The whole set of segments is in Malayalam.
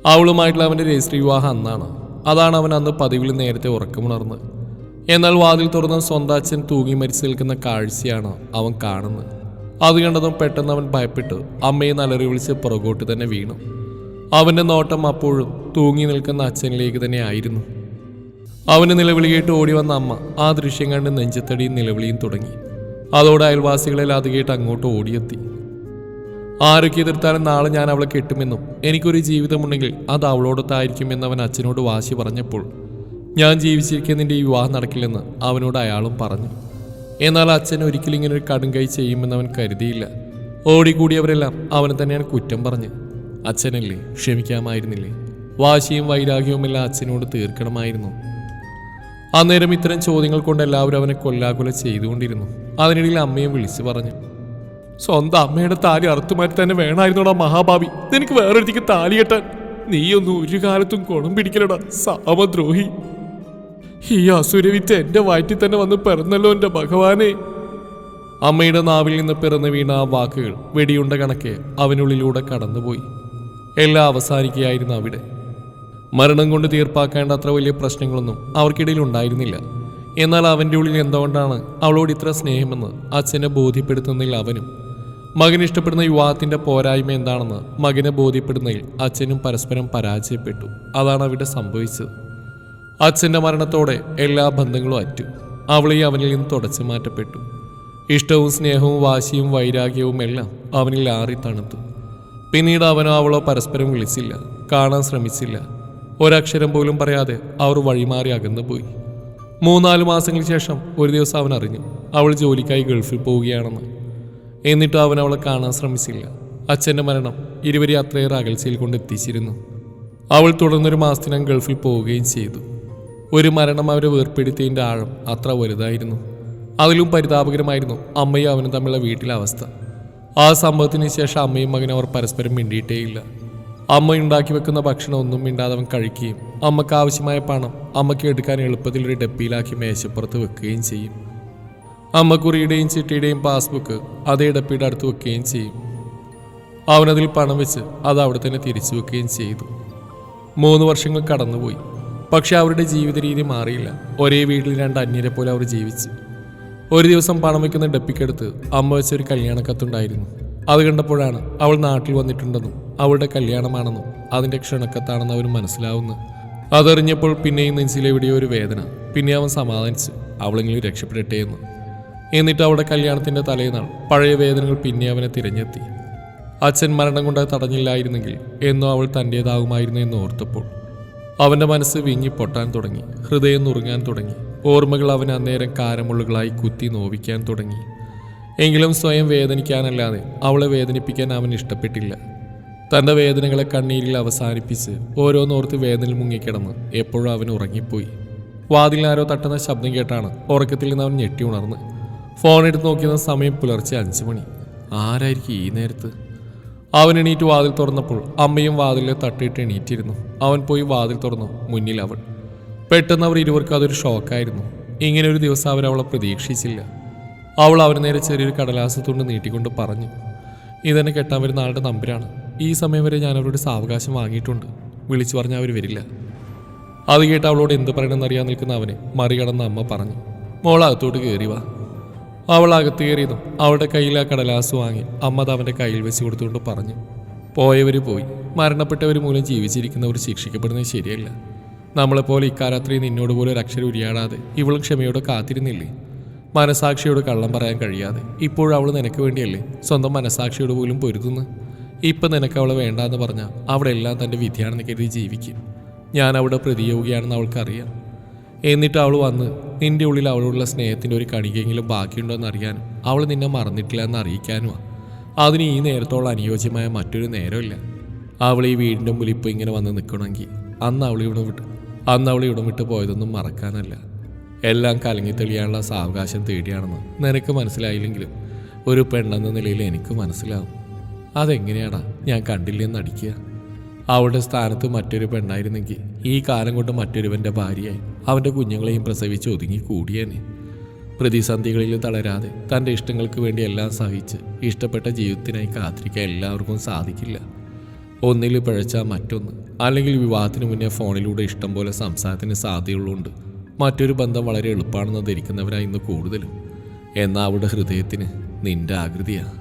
അവളുമായിട്ടുള്ള അവൻ്റെ രജിസ്റ്റർ വിവാഹം അന്നാണ്. അതാണ് അവൻ അന്ന് പതിവിൽ നേരത്തെ ഉറക്കമുണർന്ന്. എന്നാൽ വാതിൽ തുറന്ന സ്വന്തം അച്ഛൻ തൂങ്ങി മരിച്ചു നിൽക്കുന്ന കാഴ്ചയാണ് അവൻ കാണുന്നത്. അത് കണ്ടതും പെട്ടെന്ന് അവൻ ഭയപ്പെട്ടു അമ്മയെ നലറി വിളിച്ച് പുറകോട്ട് തന്നെ വീണു. അവൻ്റെ നോട്ടം അപ്പോഴും തൂങ്ങി നിൽക്കുന്ന അച്ഛനിലേക്ക് തന്നെ ആയിരുന്നു. അവന് നിലവിളി കേട്ട് ഓടി വന്ന അമ്മ ആ ദൃശ്യം കണ്ട് നെഞ്ചത്തടിയും നിലവിളിയും തുടങ്ങി. അതോടെ അയൽവാസികളെല്ലാം അത് കേട്ട് അങ്ങോട്ട് ഓടിയെത്തി. ആരൊക്കെ എതിർത്താലും നാളെ ഞാൻ അവളെ കെട്ടുമെന്നും എനിക്കൊരു ജീവിതമുണ്ടെങ്കിൽ അത് അവളോടൊത്തായിരിക്കുമെന്ന് അവൻ അച്ഛനോട് വാശി പറഞ്ഞപ്പോൾ ഞാൻ ജീവിച്ചിരിക്കുന്നതിൻ്റെ ഈ വിവാഹം നടക്കില്ലെന്ന് അവനോട് അയാളും പറഞ്ഞു. എന്നാൽ അച്ഛൻ ഒരിക്കലും ഇങ്ങനെ ഒരു കടുംകൈ ചെയ്യുമെന്ന് അവൻ കരുതിയില്ല. ഓടിക്കൂടിയവരെല്ലാം അവനെ തന്നെയാണ് കുറ്റം പറഞ്ഞ്. അച്ഛനല്ലേ, ക്ഷമിക്കാമായിരുന്നില്ലേ? വാശിയും വൈരാഗ്യവുമെല്ലാം അച്ഛനോട് തീർക്കണമായിരുന്നു. അന്നേരം ഇത്തരം ചോദ്യങ്ങൾ കൊണ്ട് എല്ലാവരും അവനെ കൊല്ലാകൊല ചെയ്തുകൊണ്ടിരുന്നു. അതിനിടയിൽ അമ്മയും വിളിച്ചു പറഞ്ഞു, സ്വന്തം അമ്മയുടെ താലി അറുത്തുമാറ്റി തന്നെ വേണമായിരുന്നോടാ മഹാഭാവി, നിനക്ക് വേറൊരുത്തിക്ക് താലി കെട്ടാൻ. നീയൊന്നും ഒരു കാലത്തും കുണം പിടിക്കലടാ സാമദ്രോഹി. ഈ അസുരവിറ്റ എന്റെ വയറ്റിൽ തന്നെ വന്ന് പിറന്നല്ലോ എന്റെ ഭഗവാനെ. അമ്മയുടെ നാവിൽ നിന്ന് പിറന്നു വീണ ആ വാക്കുകൾ വെടിയുണ്ട കണക്കെ അവനുള്ളിലൂടെ കടന്നുപോയി. എല്ലാം അവസാനിക്കുകയായിരുന്നു അവിടെ. മരണം കൊണ്ട് തീർപ്പാക്കേണ്ട അത്ര വലിയ പ്രശ്നങ്ങളൊന്നും അവർക്കിടയിൽ ഉണ്ടായിരുന്നില്ല. എന്നാൽ അവൻ്റെ ഉള്ളിൽ എന്തുകൊണ്ടാണ് അവളോട് ഇത്ര സ്നേഹമെന്ന് അച്ഛനെ ബോധ്യപ്പെടുത്തുന്നതിൽ അവനും, മകൻ ഇഷ്ടപ്പെടുന്ന വിവാഹത്തിൻ്റെ പോരായ്മ എന്താണെന്ന് മകനെ ബോധ്യപ്പെടുന്നതിൽ അച്ഛനും പരസ്പരം പരാജയപ്പെട്ടു. അതാണ് അവിടെ സംഭവിച്ചത്. അച്ഛൻ്റെ മരണത്തോടെ എല്ലാ ബന്ധങ്ങളും അറ്റു. അവളെ അവനിൽ നിന്ന് തുടച്ചു മാറ്റപ്പെട്ടു. ഇഷ്ടവും സ്നേഹവും വാശിയും വൈരാഗ്യവും എല്ലാം അവനിൽ ആറി തണുത്തു. പിന്നീട് അവനോ അവളോ പരസ്പരം വിളിച്ചില്ല, കാണാൻ ശ്രമിച്ചില്ല. ഒരക്ഷരം പോലും പറയാതെ അവർ വഴിമാറി അകന്നുപോയി. 3-4 മാസങ്ങൾക്ക് ശേഷം ഒരു ദിവസം അവൻ അറിഞ്ഞു അവൾ ജോലിക്കായി ഗൾഫിൽ പോവുകയാണെന്ന്. എന്നിട്ടും അവൻ അവളെ കാണാൻ ശ്രമിച്ചില്ല. അച്ഛൻ്റെ മരണം ഇരുവരെ അത്രയേറെ അകൽച്ചയിൽ കൊണ്ടെത്തിച്ചിരുന്നു. അവൾ തുടർന്നൊരു മാസത്തിനകം ഗൾഫിൽ പോവുകയും ചെയ്തു. ഒരു മരണം അവരെ വേർപ്പെടുത്തിയതിൻ്റെ ആഴം അത്ര വലുതായിരുന്നു. അതിലും പരിതാപകരമായിരുന്നു അമ്മയും അവനും തമ്മിലുള്ള വീട്ടിലെ അവസ്ഥ. ആ സംഭവത്തിന് ശേഷം അമ്മയും മകനും അവർ പരസ്പരം മിണ്ടിയിട്ടേയില്ല. അമ്മ ഉണ്ടാക്കി വെക്കുന്ന ഭക്ഷണം ഒന്നും മിണ്ടാതെ അവൻ കഴിക്കുകയും അമ്മക്ക് ആവശ്യമായ പണം അമ്മയ്ക്ക് എടുക്കാൻ എളുപ്പത്തിൽ ഒരു ഡപ്പിയിലാക്കി മേശപ്പുറത്ത് വെക്കുകയും ചെയ്യും. അമ്മ കുറിയുടെയും ചിട്ടിയുടെയും പാസ്ബുക്ക് അതേ ഡപ്പിയുടെ അടുത്ത് വെക്കുകയും ചെയ്യും. അവനതിൽ പണം വെച്ച് അത് അവിടെ തന്നെ തിരിച്ചു വെക്കുകയും ചെയ്തു. 3 വർഷങ്ങൾ കടന്നുപോയി. പക്ഷെ അവരുടെ ജീവിത രീതി മാറിയില്ല. ഒരേ വീട്ടിൽ 2 അന്യരെ പോലെ അവർ ജീവിച്ചു. ഒരു ദിവസം പണം വയ്ക്കുന്ന ഡപ്പിക്കടുത്ത് അമ്മ വെച്ചൊരു കല്യാണക്കത്തുണ്ടായിരുന്നു. അത് കണ്ടപ്പോഴാണ് അവൾ നാട്ടിൽ വന്നിട്ടുണ്ടെന്നും അവളുടെ കല്യാണമാണെന്നും അതിൻ്റെ ക്ഷണക്കത്താണെന്ന് അവന് മനസ്സിലാവുന്നു. അതറിഞ്ഞപ്പോൾ പിന്നെയും നെഞ്ചിലെവിടെയോ ഒരു വേദന. പിന്നെ അവൻ സമാധാനിച്ചു, അവളെങ്കിലും രക്ഷപ്പെടട്ടെ എന്ന്. എന്നിട്ട് അവളുടെ കല്യാണത്തിൻ്റെ തലേന്നാൾ പഴയ വേദനകൾ പിന്നെ അവനെ തിരഞ്ഞെത്തി. അച്ഛൻ മരണം കൊണ്ട് തടഞ്ഞില്ലായിരുന്നെങ്കിൽ എന്നോ അവൾ തൻ്റേതാകുമായിരുന്നു എന്ന് ഓർത്തപ്പോൾ അവൻ്റെ മനസ്സ് വിങ്ങി പൊട്ടാൻ തുടങ്ങി. ഹൃദയം നുറുങ്ങാൻ തുടങ്ങി. ഓർമ്മകൾ അവനെ അന്നേരം കാരമുള്ളുകളായി കുത്തി നോവിക്കാൻ തുടങ്ങി. എങ്കിലും സ്വയം വേദനിക്കാനല്ലാതെ അവളെ വേദനിപ്പിക്കാൻ അവൻ ഇഷ്ടപ്പെട്ടില്ല. തൻ്റെ വേദനകളെ കണ്ണീരിൽ അവസാനിപ്പിച്ച് ഓരോന്നോർത്ത് വേദനയിൽ മുങ്ങിക്കിടന്ന് എപ്പോഴും അവൻ ഉറങ്ങിപ്പോയി. വാതിലിനാരോ തട്ടുന്ന ശബ്ദം കേട്ടാണ് ഉറക്കത്തിൽ നിന്ന് അവൻ ഞെട്ടി ഉണർന്ന് ഫോൺ എടുത്ത് നോക്കിയ സമയം പുലർച്ചെ 5 മണി. ആരായിരിക്കും ഈ നേരത്ത്? അവൻ എണീറ്റ് വാതിൽ തുറന്നപ്പോൾ അമ്മയും വാതിലിൽ തട്ടിയിട്ട് എണീറ്റിരുന്നു. അവൻ പോയി വാതിൽ തുറന്നു. മുന്നിൽ അവൾ. പെട്ടെന്ന് അവർ ഇരുവർക്കും അതൊരു ഷോക്കായിരുന്നു. ഇങ്ങനെ ഒരു ദിവസം അവരവളെ പ്രതീക്ഷിച്ചില്ല. അവൾ അവന് നേരെ ചെറിയൊരു കടലാസത്തുകൊണ്ട് നീട്ടിക്കൊണ്ട് പറഞ്ഞു, ഇതെന്നെ കെട്ടാൻ വരുന്ന ആളുടെ നമ്പരാണ്. ഈ സമയം വരെ ഞാൻ അവരുടെ സാവകാശം വാങ്ങിയിട്ടുണ്ട്. വിളിച്ചു പറഞ്ഞാൽ അവർ വരില്ല. അത് കേട്ട് അവളോട് എന്ത് പറയണമെന്നറിയാൻ നിൽക്കുന്ന അവനെ മറികടന്ന് അമ്മ പറഞ്ഞു, മോളകത്തോട്ട് കയറി വാ. അവൾ അകത്ത് കയറിയതും അവളുടെ കയ്യിൽ ആ കടലാസ് വാങ്ങി അമ്മ അത് അവൻ്റെ കയ്യിൽ വെച്ച് കൊടുത്തുകൊണ്ട് പറഞ്ഞു, പോയവർ പോയി. മരണപ്പെട്ടവർ മൂലം ജീവിച്ചിരിക്കുന്നവർ ശിക്ഷിക്കപ്പെടുന്നത് ശരിയല്ല. നമ്മളെപ്പോലെ ഇക്കാരാത്രി നിന്നോട് പോലും ഒരു അക്ഷരം ഉരിയാടാതെ ഇവളും ക്ഷമയോടെ കാത്തിരുന്നില്ലേ? മനസാക്ഷിയോട് കള്ളം പറയാൻ കഴിയാതെ ഇപ്പോഴും അവൾ നിനക്ക് വേണ്ടിയല്ലേ സ്വന്തം മനസാക്ഷിയോട് പോലും പൊരുതുന്നു. ഇപ്പം നിനക്ക് അവളെ വേണ്ടാന്ന് പറഞ്ഞാൽ അവിടെ എല്ലാം തൻ്റെ വിധിയാണെന്ന് കരുതി ജീവിക്കും. ഞാൻ അവിടെ പ്രതിയോഗിയാണെന്ന് അവൾക്കറിയാം. എന്നിട്ട് അവൾ വന്ന് നിൻ്റെ ഉള്ളിൽ അവളോടുള്ള സ്നേഹത്തിൻ്റെ ഒരു കണികയെങ്കിലും ബാക്കിയുണ്ടോ എന്നറിയാനും അവൾ നിന്നെ മറന്നിട്ടില്ല എന്ന് അറിയിക്കാനുമാണ്. അതിന് ഈ നേരത്തോളം അനുയോജ്യമായ മറ്റൊരു നേരമില്ല. അവൾ ഈ വീടിൻ്റെ മുമ്പിൽ ഇപ്പോൾ ഇങ്ങനെ വന്ന് നിൽക്കണമെങ്കിൽ അന്ന് അവൾ ഇവിടെ വിട്ട് പോയതൊന്നും മറക്കാനല്ല. എല്ലാം കലങ്ങി തെളിയാനുള്ള സാവകാശം തേടിയാണെന്ന് നിനക്ക് മനസ്സിലായില്ലെങ്കിലും ഒരു പെണ്ണെന്ന നിലയിൽ എനിക്ക് മനസ്സിലാവും. അതെങ്ങനെയാടാ ഞാൻ കണ്ടില്ലെന്ന് അടിക്കുക? അവളുടെ സ്ഥാനത്ത് മറ്റൊരു പെണ്ണായിരുന്നെങ്കിൽ ഈ കാലം കൊണ്ട് മറ്റൊരുവൻ്റെ ഭാര്യയായി അവൻ്റെ കുഞ്ഞുങ്ങളെയും പ്രസവിച്ച് ഒതുങ്ങി കൂടിയേനെ. പ്രതിസന്ധികളിൽ തളരാതെ തൻ്റെ ഇഷ്ടങ്ങൾക്ക് വേണ്ടി എല്ലാം സഹിച്ച് ഇഷ്ടപ്പെട്ട ജീവിതത്തിനായി കാത്തിരിക്കാൻ എല്ലാവർക്കും സാധിക്കില്ല. ഒന്നിൽ പിഴച്ചാൽ മറ്റൊന്ന്, അല്ലെങ്കിൽ വിവാഹത്തിന് മുന്നേ ഫോണിലൂടെ ഇഷ്ടം പോലെ സംസാരത്തിന് സാധ്യതയുള്ളതുകൊണ്ട് മറ്റൊരു ബന്ധം വളരെ എളുപ്പമാണെന്ന് ധരിക്കുന്നവരായി ഇന്ന് കൂടുതലും. എന്നാൽ അവളുടെ ഹൃദയത്തിന് നിന്റെ ആകൃതിയാണ്.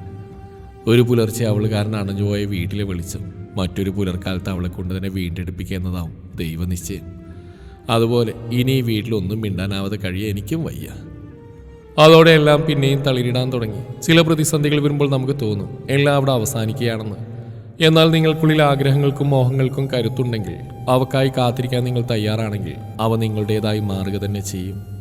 ഒരു പുലർച്ചെ അവൾ കാരണം അണഞ്ഞുപോയ വീട്ടിലെ വെളിച്ചം മറ്റൊരു പുലർക്കാലത്ത് അവളെ കൊണ്ട് തന്നെ വീണ്ടെടുപ്പിക്കുക എന്നതാവും ദൈവനിശ്ചയം. അതുപോലെ ഇനി ഈ വീട്ടിലൊന്നും മിണ്ടാനാവാതെ കഴിയാൻ എനിക്കും വയ്യ. അതോടെ എല്ലാം പിന്നെയും തളിരിടാൻ തുടങ്ങി. ചില പ്രതിസന്ധികൾ വരുമ്പോൾ നമുക്ക് തോന്നും എല്ലാം അവിടെ അവസാനിക്കുകയാണെന്ന്. എന്നാൽ നിങ്ങൾക്കുള്ളിൽ ആഗ്രഹങ്ങൾക്കും മോഹങ്ങൾക്കും കരുത്തുണ്ടെങ്കിൽ, അവക്കായി കാത്തിരിക്കാൻ നിങ്ങൾ തയ്യാറാണെങ്കിൽ അവ നിങ്ങളുടേതായി മാറുക തന്നെ ചെയ്യും.